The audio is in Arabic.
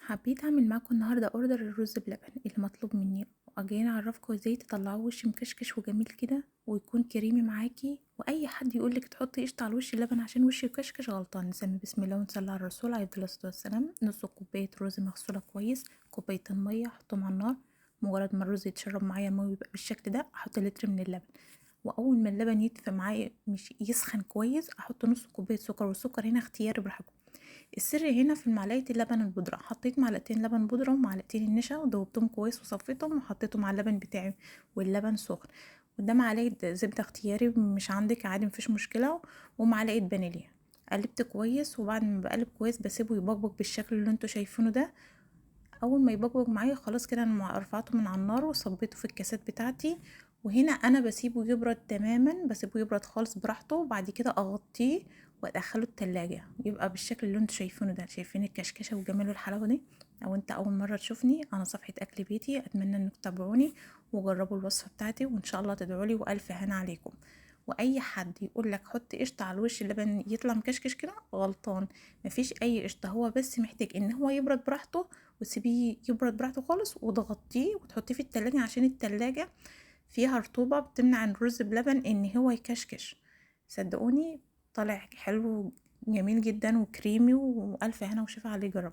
حبيت اعمل معاكم النهارده اوردر الرز بلبن اللي مطلوب مني، وجايين اعرفكم ازاي تطلعوه وش مكشكش وجميل كده ويكون كريمي معاكي. واي حد يقولك تحطي قشطه على وش اللبن عشان وشه يكشكش غلطان. نسمي بسم الله ونصلي على الرسول عليه الصلاه والسلام. نص كوبايه رز مغسوله كويس، كوبايتين ميه احطهم على النار. مجرد ما الرز يتشرب معايا الميه ويبقى بالشكل ده احط لتر من اللبن. واول ما اللبن يدفى معايا مش يسخن كويس احط نص كوبايه سكر، والسكر هنا اختياري براحتكم. السر هنا في معلقه اللبن البودره. حطيت معلقتين لبن بودره ومعلقتين النشا ودوبتهم كويس وصفيتهم وحطيتهم على اللبن بتاعي واللبن سخن. وده معلقه زبده اختياري، مش عندك عادي مفيش مشكله. ومعلقه فانيليا. قلبت كويس، وبعد ما بقلب كويس بسيبه يبقبق بالشكل اللي انتوا شايفينه ده. اول ما يبقبق معايا خلاص كده انا رفعته من على النار وصبيته في الكاسات بتاعتي. وهنا انا بسيبه يبرد تماما، بسيبه يبرد خالص براحته، وبعد كده اغطيه وادخله التلاجة يبقى بالشكل اللي انتوا شايفينه ده. شايفين الكشكشه والجمال والحلاوه دي؟ او انت اول مره تشوفني، انا صفحه اكل بيتي، اتمنى انك تتابعوني وجربوا الوصفه بتاعتي، وان شاء الله تدعولي والف هنا عليكم. واي حد يقول لك حط قشطه على الوش اللبن يطلع مكشكش كده غلطان. مفيش اي قشطه، هو بس محتاج ان هو يبرد براحته، وتسيبيه يبرد براحته خالص وتغطيه وتحطيه في التلاجة عشان التلاجة فيها رطوبة بتمنع الرز بلبن ان هو يكشكش. صدقوني طالع حلو جميل جدا وكريمي، والف هنا وشفا عليه. جرب.